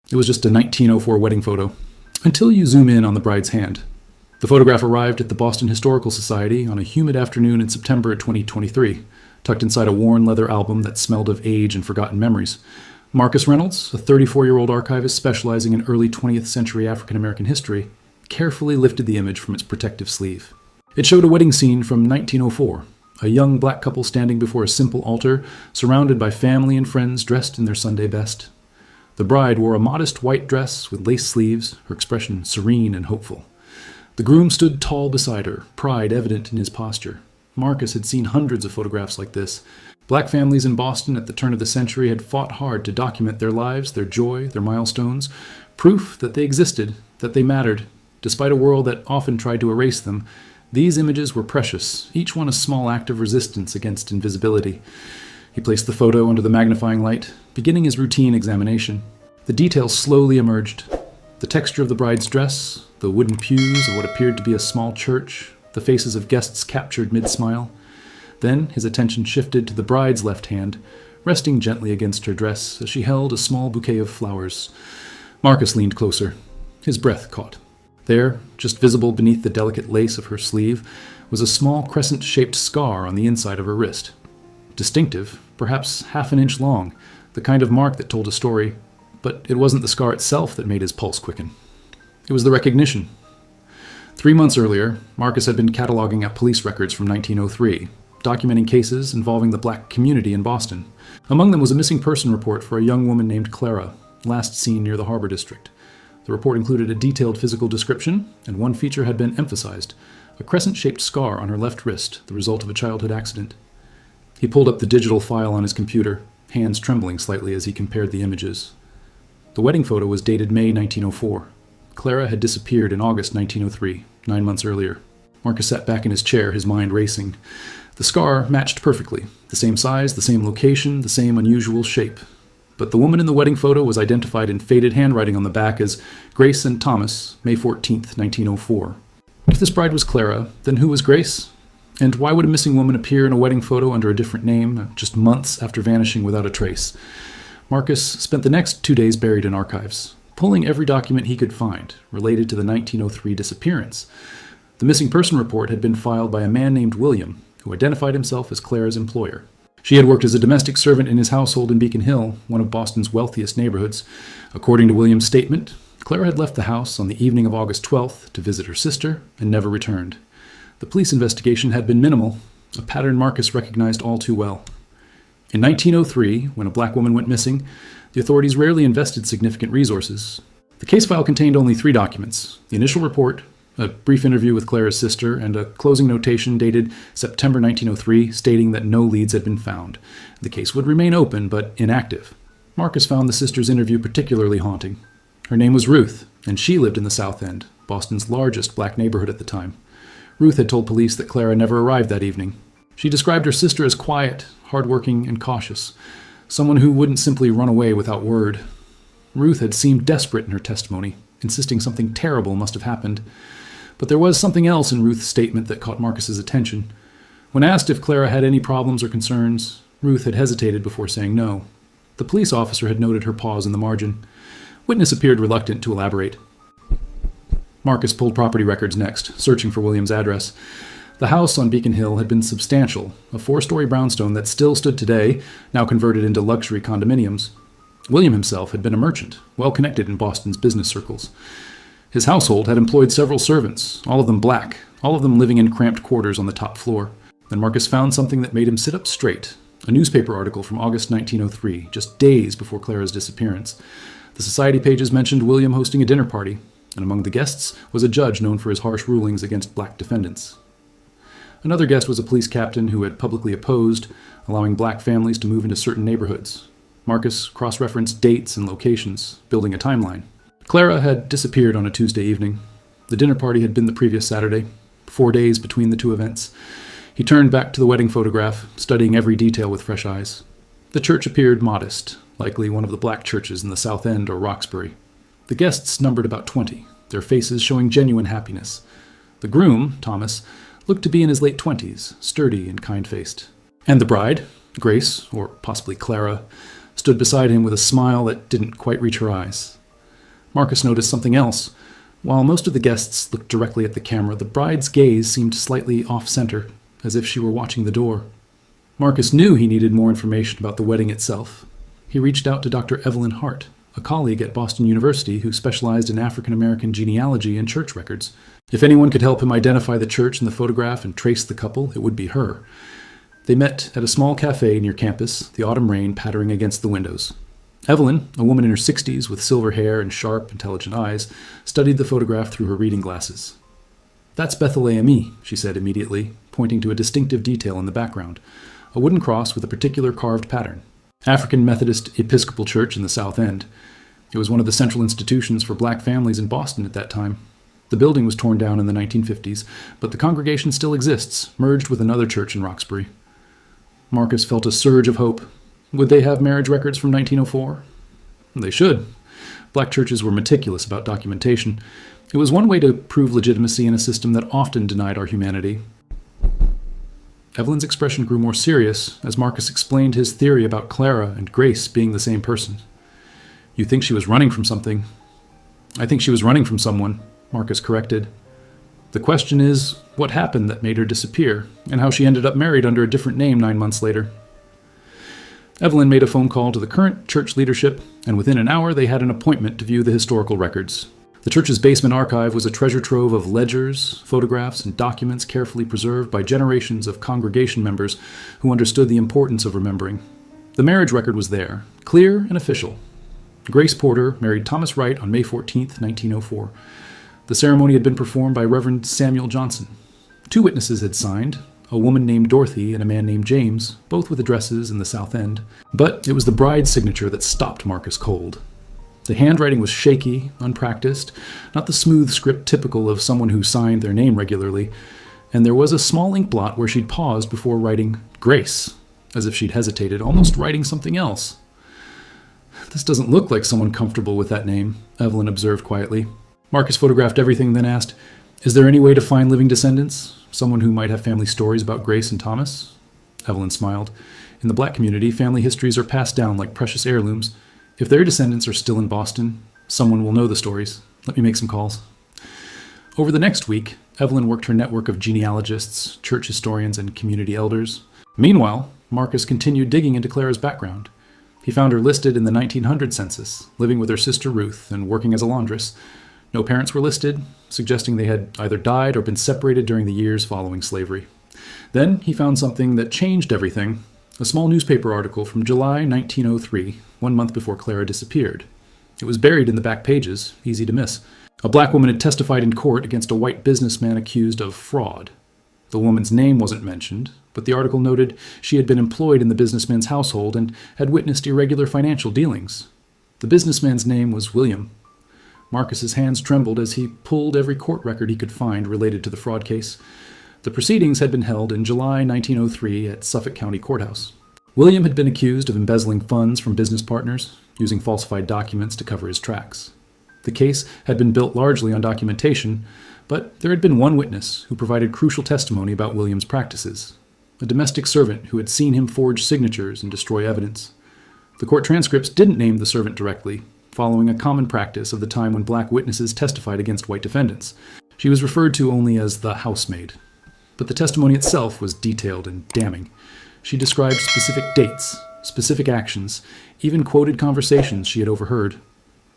It was just a 1904 wedding photo, until you zoom in on the bride's hand. The photograph arrived at the Boston Historical Society on a humid afternoon in September 2023, tucked inside a worn leather album that smelled of age and forgotten memories. Marcus Reynolds, a 34-year-old archivist specializing in early 20th century African-American history, carefully lifted the image from its protective sleeve. It showed a wedding scene from 1904, a young black couple standing before a simple altar, surrounded by family and friends dressed in their Sunday best. The bride wore a modest white dress with lace sleeves, her expression serene and hopeful. The groom stood tall beside her, pride evident in his posture. Marcus had seen hundreds of photographs like this. Black families in Boston at the turn of the century had fought hard to document their lives, their joy, their milestones, proof that they existed, that they mattered. Despite a world that often tried to erase them, these images were precious, each one a small act of resistance against invisibility. He placed the photo under the magnifying light, beginning his routine examination. The details slowly emerged. The texture of the bride's dress, the wooden pews of what appeared to be a small church, the faces of guests captured mid-smile. Then his attention shifted to the bride's left hand, resting gently against her dress as she held a small bouquet of flowers. Marcus leaned closer. His breath caught. There, just visible beneath the delicate lace of her sleeve, was a small crescent-shaped scar on the inside of her wrist. Distinctive, perhaps half an inch long, the kind of mark that told a story, but it wasn't the scar itself that made his pulse quicken. It was the recognition. 3 months earlier, Marcus had been cataloging up police records from 1903, documenting cases involving the black community in Boston. Among them was a missing person report for a young woman named Clara, last seen near the Harbor District. The report included a detailed physical description, and one feature had been emphasized, a crescent-shaped scar on her left wrist, the result of a childhood accident. He pulled up the digital file on his computer, hands trembling slightly as he compared the images. The wedding photo was dated May 1904. Clara had disappeared in August 1903, 9 months earlier. Marcus sat back in his chair, his mind racing. The scar matched perfectly. The same size, the same location, the same unusual shape. But the woman in the wedding photo was identified in faded handwriting on the back as Grace and Thomas, May 14, 1904. If this bride was Clara, then who was Grace? And why would a missing woman appear in a wedding photo under a different name, just months after vanishing without a trace? Marcus spent the next 2 days buried in archives, pulling every document he could find related to the 1903 disappearance. The missing person report had been filed by a man named William, who identified himself as Clara's employer. She had worked as a domestic servant in his household in Beacon Hill, one of Boston's wealthiest neighborhoods. According to William's statement, Clara had left the house on the evening of August 12th to visit her sister and never returned. The police investigation had been minimal, a pattern Marcus recognized all too well. In 1903, when a black woman went missing, the authorities rarely invested significant resources. The case file contained only 3 documents: the initial report, a brief interview with Clara's sister, and a closing notation dated September 1903 stating that no leads had been found. The case would remain open, but inactive. Marcus found the sister's interview particularly haunting. Her name was Ruth, and she lived in the South End, Boston's largest black neighborhood at the time. Ruth had told police that Clara never arrived that evening. She described her sister as quiet, hardworking, and cautious, someone who wouldn't simply run away without word. Ruth had seemed desperate in her testimony, insisting something terrible must have happened. But there was something else in Ruth's statement that caught Marcus's attention. When asked if Clara had any problems or concerns, Ruth had hesitated before saying no. The police officer had noted her pause in the margin. Witness appeared reluctant to elaborate. Marcus pulled property records next, searching for William's address. The house on Beacon Hill had been substantial, a 4-story brownstone that still stood today, now converted into luxury condominiums. William himself had been a merchant, well connected in Boston's business circles. His household had employed several servants, all of them black, all of them living in cramped quarters on the top floor. Then Marcus found something that made him sit up straight, a newspaper article from August 1903, just days before Clara's disappearance. The society pages mentioned William hosting a dinner party, and among the guests was a judge known for his harsh rulings against black defendants. Another guest was a police captain who had publicly opposed allowing black families to move into certain neighborhoods. Marcus cross-referenced dates and locations, building a timeline. Clara had disappeared on a Tuesday evening. The dinner party had been the previous Saturday, 4 days between the two events. He turned back to the wedding photograph, studying every detail with fresh eyes. The church appeared modest, likely one of the black churches in the South End or Roxbury. The guests numbered about 20, their faces showing genuine happiness. The groom, Thomas, looked to be in his late 20s, sturdy and kind-faced. And the bride, Grace, or possibly Clara, stood beside him with a smile that didn't quite reach her eyes. Marcus noticed something else. While most of the guests looked directly at the camera, the bride's gaze seemed slightly off-center, as if she were watching the door. Marcus knew he needed more information about the wedding itself. He reached out to Dr. Evelyn Hart, a colleague at Boston University who specialized in African American genealogy and church records. If anyone could help him identify the church in the photograph and trace the couple, it would be her. They met at a small cafe near campus, the autumn rain pattering against the windows. Evelyn, a woman in her 60s with silver hair and sharp, intelligent eyes, studied the photograph through her reading glasses. "That's Bethlehem E," she said immediately, pointing to a distinctive detail in the background, a wooden cross with a particular carved pattern. African Methodist Episcopal Church in the South End. It was one of the central institutions for black families in Boston at that time. The building was torn down in the 1950s, but the congregation still exists, merged with another church in Roxbury. Marcus felt a surge of hope. Would they have marriage records from 1904? They should. Black churches were meticulous about documentation. It was one way to prove legitimacy in a system that often denied our humanity. Evelyn's expression grew more serious as Marcus explained his theory about Clara and Grace being the same person. "You think she was running from something?" "I think she was running from someone," Marcus corrected. "The question is, what happened that made her disappear, and how she ended up married under a different name 9 months later." Evelyn made a phone call to the current church leadership, and within an hour they had an appointment to view the historical records. The church's basement archive was a treasure trove of ledgers, photographs, and documents carefully preserved by generations of congregation members who understood the importance of remembering. The marriage record was there, clear and official. Grace Porter married Thomas Wright on May 14, 1904. The ceremony had been performed by Reverend Samuel Johnson. 2 witnesses had signed, a woman named Dorothy and a man named James, both with addresses in the South End. But it was the bride's signature that stopped Marcus cold. The handwriting was shaky, unpracticed, not the smooth script typical of someone who signed their name regularly, and there was a small ink blot where she'd paused before writing Grace, as if she'd hesitated, almost writing something else. "This doesn't look like someone comfortable with that name," Evelyn observed quietly. Marcus photographed everything, then asked, "Is there any way to find living descendants? Someone who might have family stories about Grace and Thomas?" Evelyn smiled. "In the black community, family histories are passed down like precious heirlooms. If their descendants are still in Boston, someone will know the stories. Let me make some calls." Over the next week, Evelyn worked her network of genealogists, church historians, and community elders. Meanwhile, Marcus continued digging into Clara's background. He found her listed in the 1900 census, living with her sister Ruth and working as a laundress. No parents were listed, suggesting they had either died or been separated during the years following slavery. Then he found something that changed everything, a small newspaper article from July 1903, 1 month before Clara disappeared. It was buried in the back pages, easy to miss. A black woman had testified in court against a white businessman accused of fraud. The woman's name wasn't mentioned, but the article noted she had been employed in the businessman's household and had witnessed irregular financial dealings. The businessman's name was William. Marcus's hands trembled as he pulled every court record he could find related to the fraud case. The proceedings had been held in July 1903 at Suffolk County Courthouse. William had been accused of embezzling funds from business partners, using falsified documents to cover his tracks. The case had been built largely on documentation, but there had been one witness who provided crucial testimony about William's practices, a domestic servant who had seen him forge signatures and destroy evidence. The court transcripts didn't name the servant directly, following a common practice of the time when black witnesses testified against white defendants. She was referred to only as the housemaid. But the testimony itself was detailed and damning. She described specific dates, specific actions, even quoted conversations she had overheard.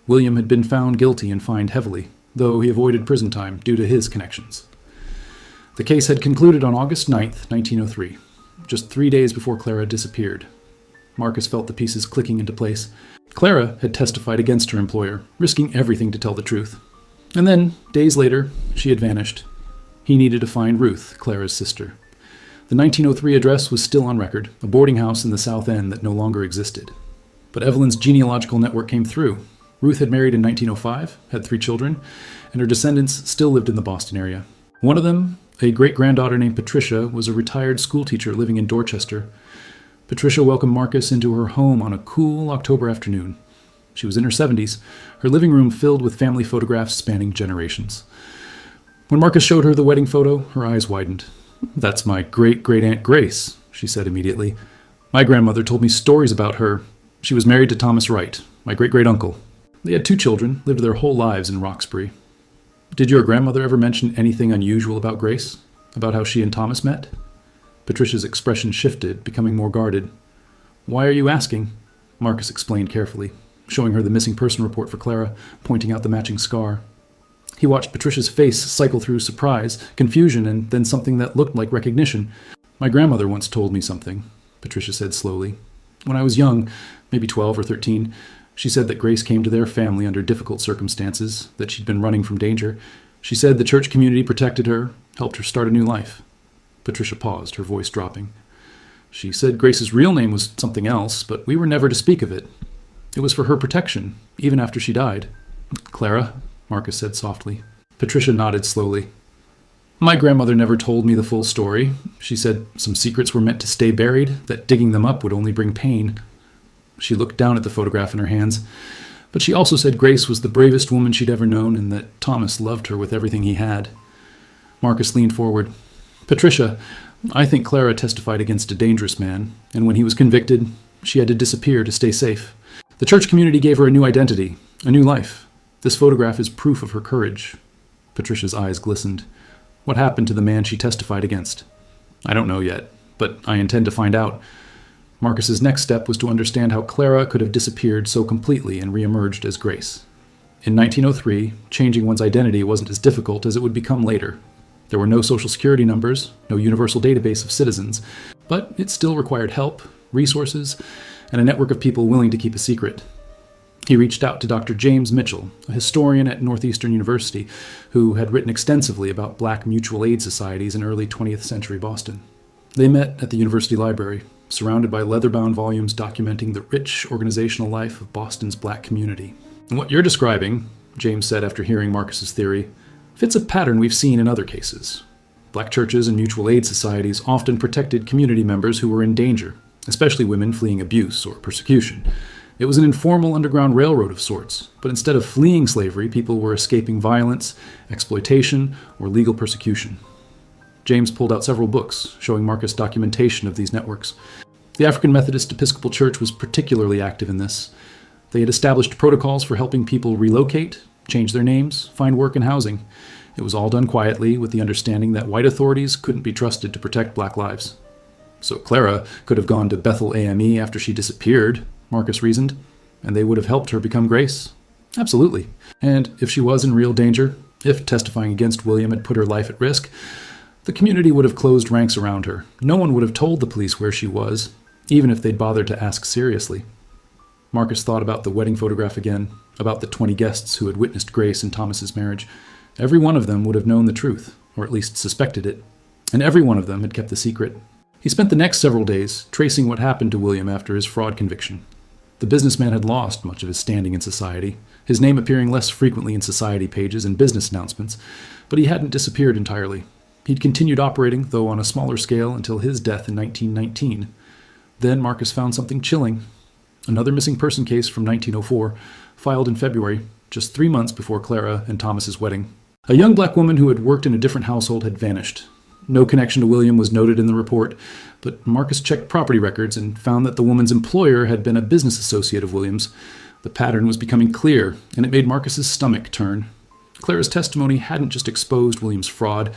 William had been found guilty and fined heavily, though he avoided prison time due to his connections. The case had concluded on August 9, 1903, just 3 days before Clara disappeared. Marcus felt the pieces clicking into place. Clara had testified against her employer, risking everything to tell the truth. And then, days later, she had vanished. He needed to find Ruth, Clara's sister. The 1903 address was still on record, a boarding house in the South End that no longer existed. But Evelyn's genealogical network came through. Ruth had married in 1905, had 3 children, and her descendants still lived in the Boston area. One of them, a great-granddaughter named Patricia, was a retired schoolteacher living in Dorchester. Patricia welcomed Marcus into her home on a cool October afternoon. She was in her 70s, her living room filled with family photographs spanning generations. When Marcus showed her the wedding photo, her eyes widened. "That's my great-great-aunt Grace," she said immediately. "My grandmother told me stories about her. She was married to Thomas Wright, my great-great-uncle." They had 2 children, lived their whole lives in Roxbury. Did your grandmother ever mention anything unusual about Grace? About how she and Thomas met? Patricia's expression shifted, becoming more guarded. Why are you asking? Marcus explained carefully, showing her the missing person report for Clara, pointing out the matching scar. He watched Patricia's face cycle through surprise, confusion, and then something that looked like recognition. My grandmother once told me something, Patricia said slowly. When I was young, maybe 12 or 13, she said that Grace came to their family under difficult circumstances, that she'd been running from danger. She said the church community protected her, helped her start a new life. Patricia paused, her voice dropping. She said Grace's real name was something else, but we were never to speak of it. It was for her protection, even after she died. Clara, Marcus said softly. Patricia nodded slowly. My grandmother never told me the full story. She said some secrets were meant to stay buried, that digging them up would only bring pain. She looked down at the photograph in her hands, but she also said Grace was the bravest woman she'd ever known and that Thomas loved her with everything he had. Marcus leaned forward. Patricia, I think Clara testified against a dangerous man, and when he was convicted, she had to disappear to stay safe. The church community gave her a new identity, a new life. This photograph is proof of her courage. Patricia's eyes glistened. What happened to the man she testified against? I don't know yet, but I intend to find out. Marcus's next step was to understand how Clara could have disappeared so completely and reemerged as Grace. In 1903, changing one's identity wasn't as difficult as it would become later. There were no social security numbers, no universal database of citizens, but it still required help, resources, and a network of people willing to keep a secret. He reached out to Dr. James Mitchell, a historian at Northeastern University, who had written extensively about black mutual aid societies in early 20th century Boston. They met at the university library, surrounded by leather-bound volumes documenting the rich organizational life of Boston's black community. What you're describing, James said after hearing Marcus's theory, fits a pattern we've seen in other cases. Black churches and mutual aid societies often protected community members who were in danger, especially women fleeing abuse or persecution. It was an informal underground railroad of sorts, but instead of fleeing slavery, people were escaping violence, exploitation, or legal persecution. James pulled out several books, showing Marcus documentation of these networks. The African Methodist Episcopal Church was particularly active in this. They had established protocols for helping people relocate, change their names, find work and housing. It was all done quietly, with the understanding that white authorities couldn't be trusted to protect black lives. So Clara could have gone to Bethel AME after she disappeared, Marcus reasoned, and they would have helped her become Grace. Absolutely. And if she was in real danger, if testifying against William had put her life at risk, the community would have closed ranks around her. No one would have told the police where she was, even if they'd bothered to ask seriously. Marcus thought about the wedding photograph again, about the 20 guests who had witnessed Grace and Thomas's marriage. Every one of them would have known the truth, or at least suspected it, and every one of them had kept the secret. He spent the next several days tracing what happened to William after his fraud conviction. The businessman had lost much of his standing in society, his name appearing less frequently in society pages and business announcements, but he hadn't disappeared entirely. He'd continued operating, though on a smaller scale, until his death in 1919. Then Marcus found something chilling. Another missing person case from 1904, filed in February, just 3 months before Clara and Thomas's wedding. A young black woman who had worked in a different household had vanished. No connection to William was noted in the report, but Marcus checked property records and found that the woman's employer had been a business associate of William's. The pattern was becoming clear, and it made Marcus's stomach turn. Clara's testimony hadn't just exposed William's fraud.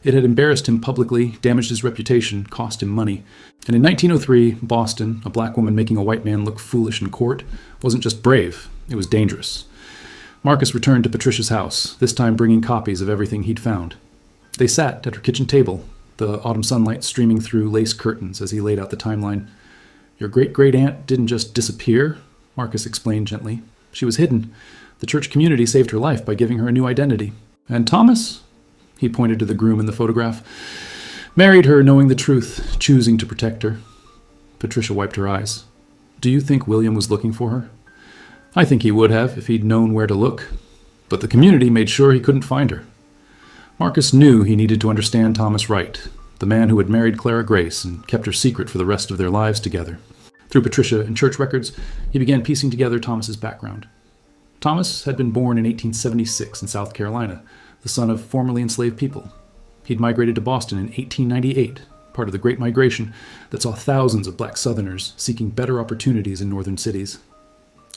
It had embarrassed him publicly, damaged his reputation, cost him money. And in 1903, Boston, a black woman making a white man look foolish in court, wasn't just brave, it was dangerous. Marcus returned to Patricia's house, this time bringing copies of everything he'd found. They sat at her kitchen table, the autumn sunlight streaming through lace curtains as he laid out the timeline. Your great-great-aunt didn't just disappear, Marcus explained gently. She was hidden. The church community saved her life by giving her a new identity. And Thomas, he pointed to the groom in the photograph, married her knowing the truth, choosing to protect her. Patricia wiped her eyes. Do you think William was looking for her? I think he would have if he'd known where to look. But the community made sure he couldn't find her. Marcus knew he needed to understand Thomas Wright, the man who had married Clara Grace and kept her secret for the rest of their lives together. Through Patricia and church records, he began piecing together Thomas's background. Thomas had been born in 1876 in South Carolina, the son of formerly enslaved people. He'd migrated to Boston in 1898, part of the Great Migration that saw thousands of black Southerners seeking better opportunities in northern cities.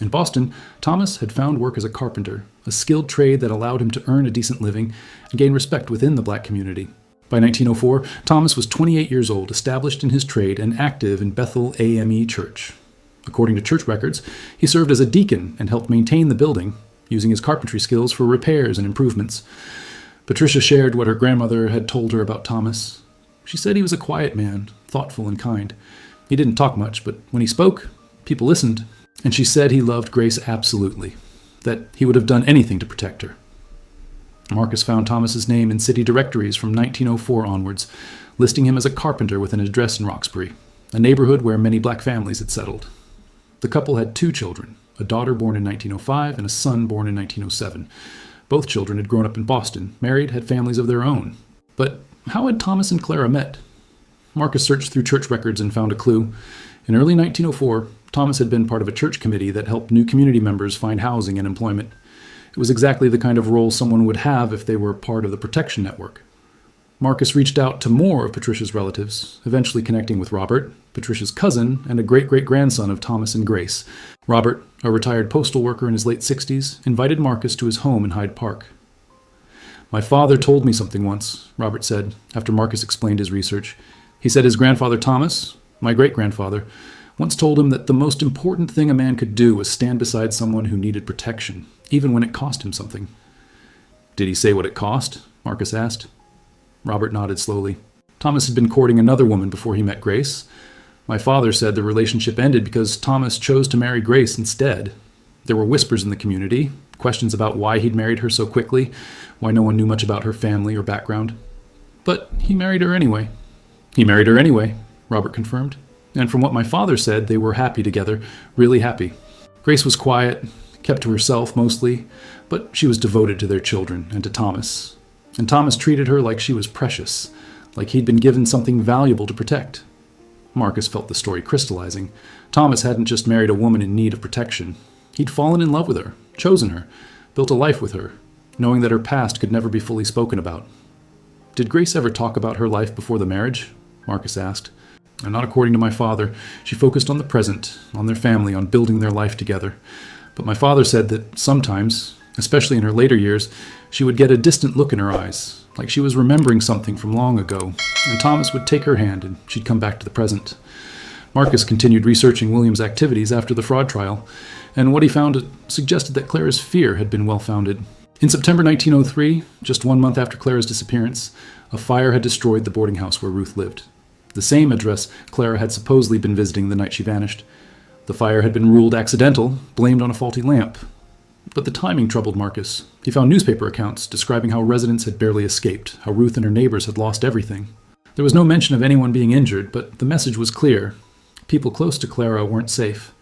In Boston, Thomas had found work as a carpenter, a skilled trade that allowed him to earn a decent living and gain respect within the black community. By 1904, Thomas was 28 years old, established in his trade, and active in Bethel AME Church. According to church records, he served as a deacon and helped maintain the building, using his carpentry skills for repairs and improvements. Patricia shared what her grandmother had told her about Thomas. She said he was a quiet man, thoughtful and kind. He didn't talk much, but when he spoke, people listened. And she said he loved Grace absolutely, that he would have done anything to protect her. Marcus found Thomas's name in city directories from 1904 onwards, listing him as a carpenter with an address in Roxbury, a neighborhood where many black families had settled. The couple had 2 children, a daughter born in 1905 and a son born in 1907. Both children had grown up in Boston, married, had families of their own. But how had Thomas and Clara met? Marcus searched through church records and found a clue. In early 1904, Thomas had been part of a church committee that helped new community members find housing and employment. It was exactly the kind of role someone would have if they were part of the protection network. Marcus reached out to more of Patricia's relatives, eventually connecting with Robert, Patricia's cousin, and a great-great-grandson of Thomas and Grace. Robert, a retired postal worker in his late 60s, invited Marcus to his home in Hyde Park. "My father told me something once," Robert said, after Marcus explained his research. He said his grandfather Thomas, my great-grandfather, once told him that the most important thing a man could do was stand beside someone who needed protection, even when it cost him something. "Did he say what it cost?" Marcus asked. Robert nodded slowly. Thomas had been courting another woman before he met Grace. My father said the relationship ended because Thomas chose to marry Grace instead. There were whispers in the community, questions about why he'd married her so quickly, why no one knew much about her family or background. But he married her anyway. "He married her anyway," Robert confirmed. And from what my father said, they were happy together, really happy. Grace was quiet, kept to herself mostly, but she was devoted to their children and to Thomas. And Thomas treated her like she was precious, like he'd been given something valuable to protect. Marcus felt the story crystallizing. Thomas hadn't just married a woman in need of protection. He'd fallen in love with her, chosen her, built a life with her, knowing that her past could never be fully spoken about. "Did Grace ever talk about her life before the marriage?" Marcus asked. "And not according to my father. She focused on the present, on their family, on building their life together. But my father said that sometimes, especially in her later years, she would get a distant look in her eyes, like she was remembering something from long ago, and Thomas would take her hand and she'd come back to the present." Marcus continued researching William's activities after the fraud trial, and what he found suggested that Clara's fear had been well-founded. In September 1903, just 1 month after Clara's disappearance, a fire had destroyed the boarding house where Ruth lived, the same address Clara had supposedly been visiting the night she vanished. The fire had been ruled accidental, blamed on a faulty lamp. But the timing troubled Marcus. He found newspaper accounts describing how residents had barely escaped, how Ruth and her neighbors had lost everything. There was no mention of anyone being injured, but the message was clear. People close to Clara weren't safe.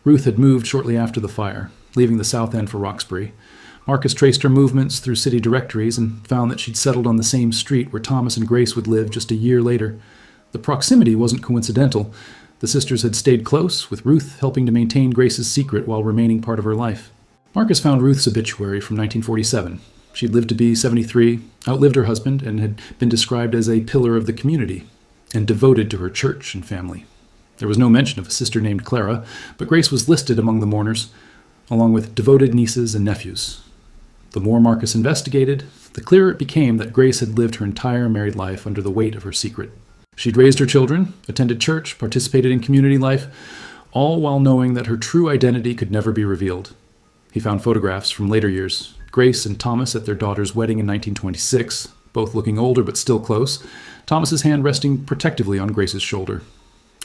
Ruth had moved shortly after the fire, leaving the South End for Roxbury. Marcus traced her movements through city directories and found that she'd settled on the same street where Thomas and Grace would live just a year later. The proximity wasn't coincidental. The sisters had stayed close, with Ruth helping to maintain Grace's secret while remaining part of her life. Marcus found Ruth's obituary from 1947. She'd lived to be 73, outlived her husband, and had been described as a pillar of the community, and devoted to her church and family. There was no mention of a sister named Clara, but Grace was listed among the mourners, along with devoted nieces and nephews. The more Marcus investigated, the clearer it became that Grace had lived her entire married life under the weight of her secret. She'd raised her children, attended church, participated in community life, all while knowing that her true identity could never be revealed. He found photographs from later years, Grace and Thomas at their daughter's wedding in 1926, both looking older but still close, Thomas's hand resting protectively on Grace's shoulder.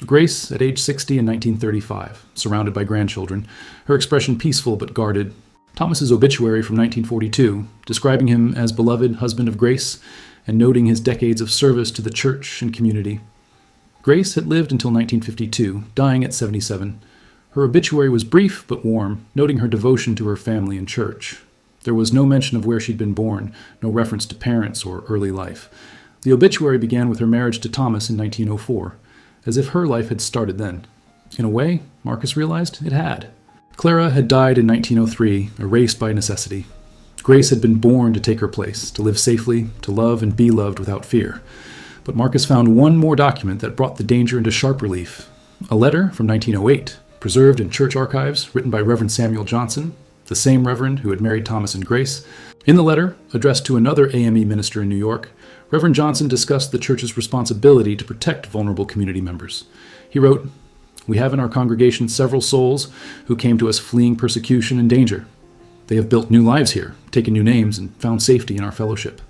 Grace, at age 60 in 1935, surrounded by grandchildren, her expression peaceful but guarded. Thomas's obituary from 1942, describing him as beloved husband of Grace, and noting his decades of service to the church and community. Grace had lived until 1952, dying at 77. Her obituary was brief but warm, noting her devotion to her family and church. There was no mention of where she'd been born, no reference to parents or early life. The obituary began with her marriage to Thomas in 1904, as if her life had started then. In a way, Marcus realized it had. Clara had died in 1903, erased by necessity. Grace had been born to take her place, to live safely, to love and be loved without fear. But Marcus found one more document that brought the danger into sharp relief. A letter from 1908, preserved in church archives, written by Reverend Samuel Johnson, the same Reverend who had married Thomas and Grace. In the letter, addressed to another AME minister in New York, Reverend Johnson discussed the church's responsibility to protect vulnerable community members. He wrote, "We have in our congregation several souls who came to us fleeing persecution and danger. They have built new lives here, taken new names, and found safety in our fellowship.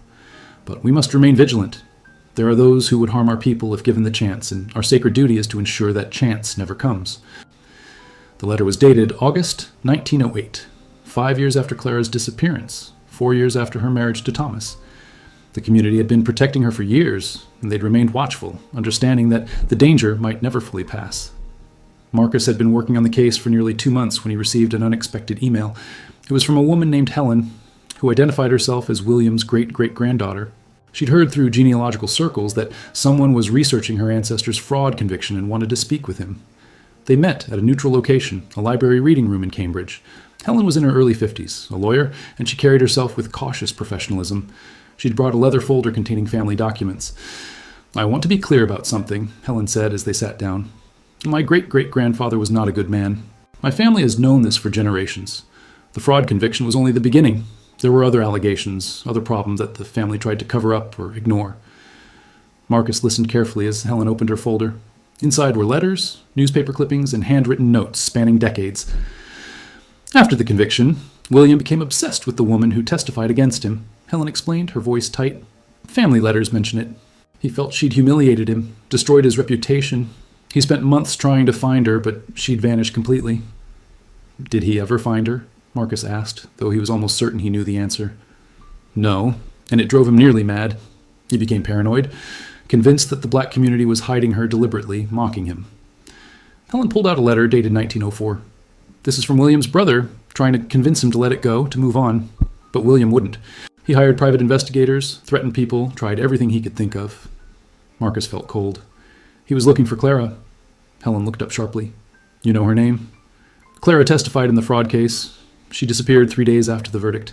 But we must remain vigilant. There are those who would harm our people if given the chance, and our sacred duty is to ensure that chance never comes." The letter was dated August 1908, 5 years after Clara's disappearance, 4 years after her marriage to Thomas. The community had been protecting her for years, and they'd remained watchful, understanding that the danger might never fully pass. Marcus had been working on the case for nearly 2 months when he received an unexpected email. It was from a woman named Helen, who identified herself as William's great-great-granddaughter. She'd heard through genealogical circles that someone was researching her ancestor's fraud conviction and wanted to speak with him. They met at a neutral location, a library reading room in Cambridge. Helen was in her early 50s, a lawyer, and she carried herself with cautious professionalism. She'd brought a leather folder containing family documents. "I want to be clear about something," Helen said as they sat down. "My great-great-grandfather was not a good man. My family has known this for generations. The fraud conviction was only the beginning. There were other allegations, other problems that the family tried to cover up or ignore." Marcus listened carefully as Helen opened her folder. Inside were letters, newspaper clippings, and handwritten notes spanning decades. "After the conviction, William became obsessed with the woman who testified against him," Helen explained, her voice tight. "Family letters mention it. He felt she'd humiliated him, destroyed his reputation. He spent months trying to find her, but she'd vanished completely." "Did he ever find her?" Marcus asked, though he was almost certain he knew the answer. "No, and it drove him nearly mad. He became paranoid, convinced that the black community was hiding her deliberately, mocking him." Helen pulled out a letter dated 1904. "This is from William's brother, trying to convince him to let it go, to move on. But William wouldn't. He hired private investigators, threatened people, tried everything he could think of." Marcus felt cold. "He was looking for Clara." Helen looked up sharply. "You know her name?" "Clara testified in the fraud case. She disappeared 3 days after the verdict.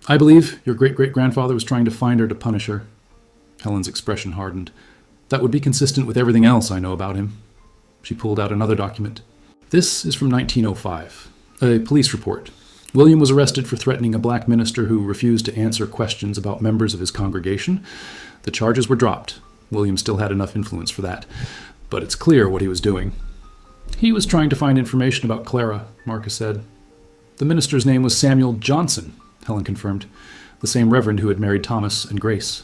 I believe your great-great-grandfather was trying to find her to punish her." Helen's expression hardened. "That would be consistent with everything else I know about him." She pulled out another document. "This is from 1905, a police report. William was arrested for threatening a black minister who refused to answer questions about members of his congregation. The charges were dropped. William still had enough influence for that. But it's clear what he was doing." "He was trying to find information about Clara," Marcus said. "The minister's name was Samuel Johnson," Helen confirmed, "the same reverend who had married Thomas and Grace."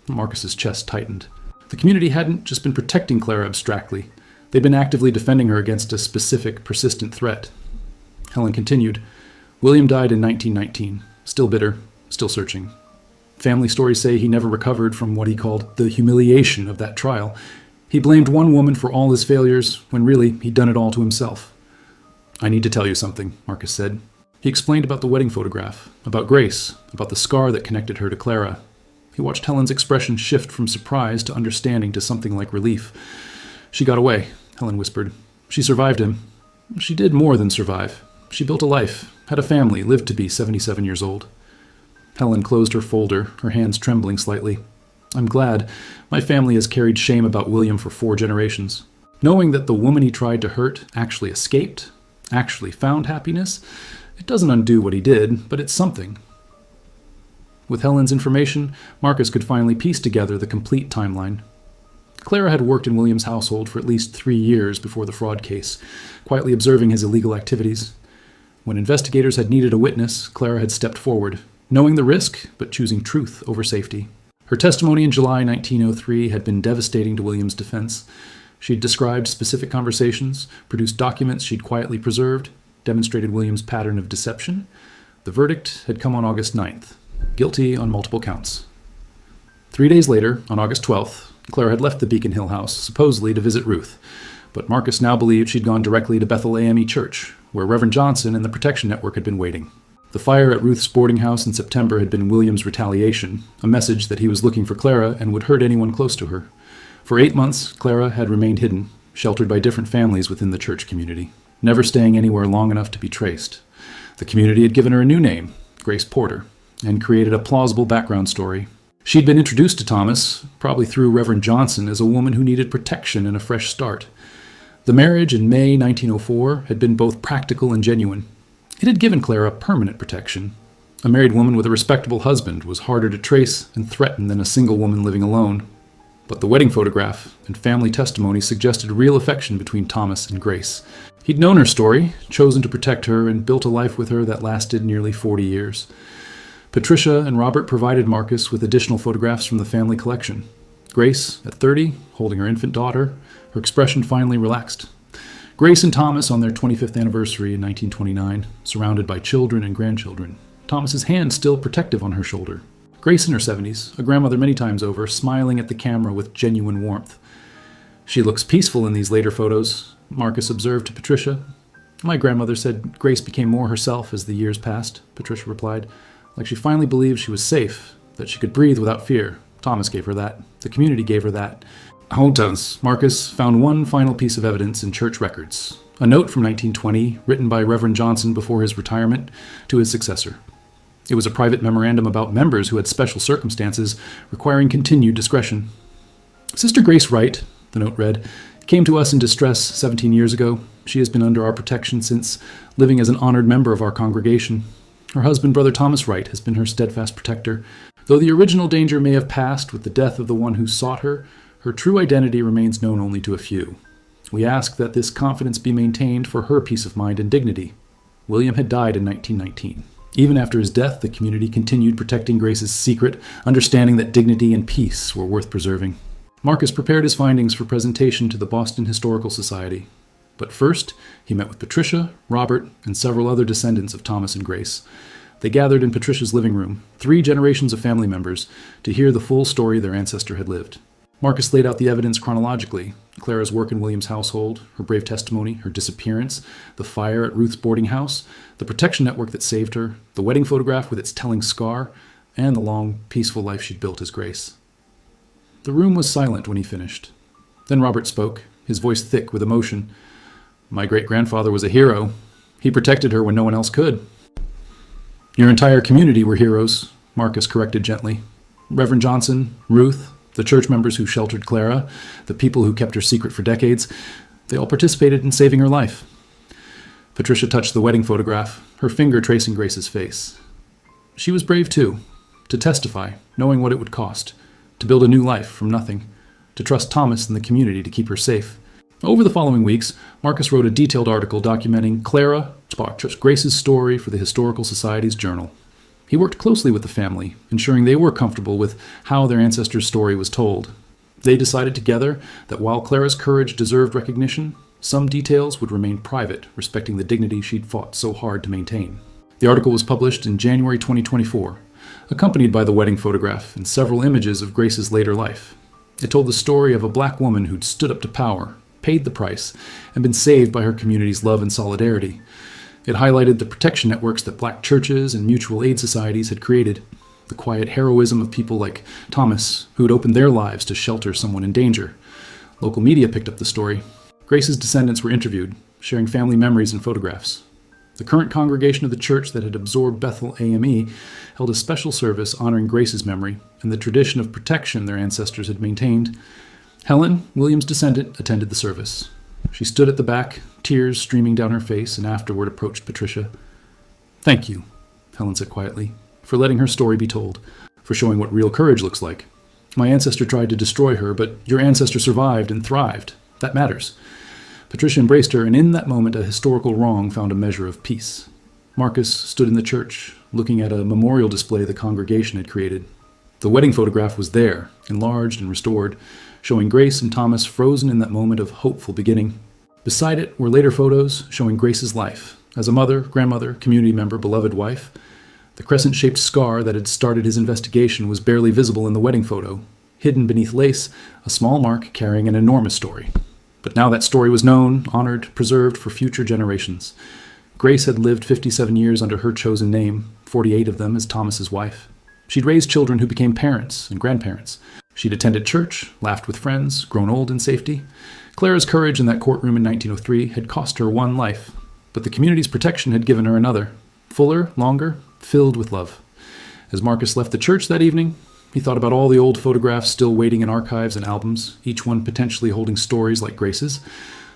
Marcus's chest tightened. The community hadn't just been protecting Clara abstractly. They'd been actively defending her against a specific, persistent threat. Helen continued, "William died in 1919, still bitter, still searching. Family stories say he never recovered from what he called the humiliation of that trial. He blamed one woman for all his failures, when really he'd done it all to himself." "I need to tell you something," Marcus said. He explained about the wedding photograph, about Grace, about the scar that connected her to Clara. He watched Helen's expression shift from surprise to understanding to something like relief. "She got away," Helen whispered. "She survived him. She did more than survive. She built a life, had a family, lived to be 77 years old." Helen closed her folder, her hands trembling slightly. "I'm glad. My family has carried shame about William for 4 generations. Knowing that the woman he tried to hurt actually escaped, actually found happiness, it doesn't undo what he did, but it's something." With Helen's information, Marcus could finally piece together the complete timeline. Clara had worked in William's household for at least 3 years before the fraud case, quietly observing his illegal activities. When investigators had needed a witness, Clara had stepped forward, knowing the risk, but choosing truth over safety. Her testimony in July 1903 had been devastating to William's defense. She'd described specific conversations, produced documents she'd quietly preserved, demonstrated William's pattern of deception. The verdict had come on August 9th, guilty on multiple counts. 3 days later, on August 12th, Clara had left the Beacon Hill house, supposedly to visit Ruth, but Marcus now believed she'd gone directly to Bethel AME Church, where Reverend Johnson and the Protection Network had been waiting. The fire at Ruth's boarding house in September had been William's retaliation, a message that he was looking for Clara and would hurt anyone close to her. For 8 months, Clara had remained hidden, sheltered by different families within the church community, never staying anywhere long enough to be traced. The community had given her a new name, Grace Porter, and created a plausible background story. She'd been introduced to Thomas, probably through Reverend Johnson, as a woman who needed protection and a fresh start. The marriage in May 1904 had been both practical and genuine. It had given Clara permanent protection. A married woman with a respectable husband was harder to trace and threaten than a single woman living alone. But the wedding photograph and family testimony suggested real affection between Thomas and Grace. He'd known her story, chosen to protect her, and built a life with her that lasted nearly 40 years. Patricia and Robert provided Marcus with additional photographs from the family collection. Grace, at 30, holding her infant daughter, her expression finally relaxed. Grace and Thomas on their 25th anniversary in 1929, surrounded by children and grandchildren. Thomas's hand still protective on her shoulder. Grace in her 70s, a grandmother many times over, smiling at the camera with genuine warmth. "She looks peaceful in these later photos," Marcus observed to Patricia. "My grandmother said Grace became more herself as the years passed," Patricia replied. "Like she finally believed she was safe, that she could breathe without fear. Thomas gave her that. The community gave her that." Hontans, Marcus found one final piece of evidence in church records. A note from 1920, written by Reverend Johnson before his retirement, to his successor. It was a private memorandum about members who had special circumstances requiring continued discretion. "Sister Grace Wright," the note read, "came to us in distress 17 years ago. She has been under our protection since, living as an honored member of our congregation. Her husband, Brother Thomas Wright, has been her steadfast protector. Though the original danger may have passed with the death of the one who sought her, her true identity remains known only to a few. We ask that this confidence be maintained for her peace of mind and dignity." William had died in 1919. Even after his death, the community continued protecting Grace's secret, understanding that dignity and peace were worth preserving. Marcus prepared his findings for presentation to the Boston Historical Society. But first, he met with Patricia, Robert, and several other descendants of Thomas and Grace. They gathered in Patricia's living room, 3 generations of family members, to hear the full story their ancestor had lived. Marcus laid out the evidence chronologically: Clara's work in William's household, her brave testimony, her disappearance, the fire at Ruth's boarding house, the protection network that saved her, the wedding photograph with its telling scar, and the long, peaceful life she'd built as Grace. The room was silent when he finished. Then Robert spoke, his voice thick with emotion. "My great-grandfather was a hero. He protected her when no one else could." "Your entire community were heroes," Marcus corrected gently. "Reverend Johnson, Ruth, the church members who sheltered Clara, the people who kept her secret for decades, they all participated in saving her life." Patricia touched the wedding photograph, her finger tracing Grace's face. "She was brave too, to testify, knowing what it would cost, to build a new life from nothing, to trust Thomas and the community to keep her safe." Over the following weeks, Marcus wrote a detailed article documenting Grace's story for the Historical Society's journal. He worked closely with the family, ensuring they were comfortable with how their ancestor's story was told. They decided together that while Clara's courage deserved recognition, some details would remain private, respecting the dignity she'd fought so hard to maintain. The article was published in January 2024, accompanied by the wedding photograph and several images of Grace's later life. It told the story of a black woman who'd stood up to power, paid the price, and been saved by her community's love and solidarity. It highlighted the protection networks that black churches and mutual aid societies had created, the quiet heroism of people like Thomas, who had opened their lives to shelter someone in danger. Local media picked up the story. Grace's descendants were interviewed, sharing family memories and photographs. The current congregation of the church that had absorbed Bethel AME held a special service honoring Grace's memory and the tradition of protection their ancestors had maintained. Helen, William's descendant, attended the service. She stood at the back, tears streaming down her face, and afterward approached Patricia. "Thank you," Helen said quietly, "for letting her story be told, for showing what real courage looks like. My ancestor tried to destroy her, but your ancestor survived and thrived. That matters." Patricia embraced her, and in that moment a historical wrong found a measure of peace. Marcus stood in the church, looking at a memorial display the congregation had created. The wedding photograph was there, enlarged and restored, showing Grace and Thomas frozen in that moment of hopeful beginning. Beside it were later photos showing Grace's life, as a mother, grandmother, community member, beloved wife. The crescent-shaped scar that had started his investigation was barely visible in the wedding photo. Hidden beneath lace, a small mark carrying an enormous story. But now that story was known, honored, preserved for future generations. Grace had lived 57 years under her chosen name, 48 of them as Thomas's wife. She'd raised children who became parents and grandparents. She'd attended church, laughed with friends, grown old in safety. Clara's courage in that courtroom in 1903 had cost her one life, but the community's protection had given her another, fuller, longer, filled with love. As Marcus left the church that evening, he thought about all the old photographs still waiting in archives and albums, each one potentially holding stories like Grace's.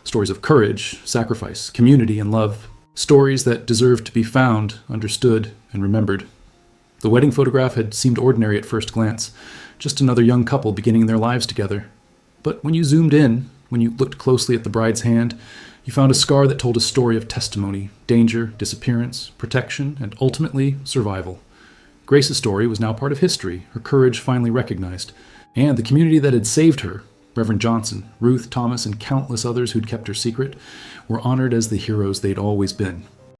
Stories of courage, sacrifice, community, and love. Stories that deserved to be found, understood, and remembered. The wedding photograph had seemed ordinary at first glance, just another young couple beginning their lives together. But when you zoomed in, when you looked closely at the bride's hand, you found a scar that told a story of testimony, danger, disappearance, protection, and ultimately survival. Grace's story was now part of history, her courage finally recognized, and the community that had saved her, Reverend Johnson, Ruth, Thomas, and countless others who'd kept her secret, were honored as the heroes they'd always been.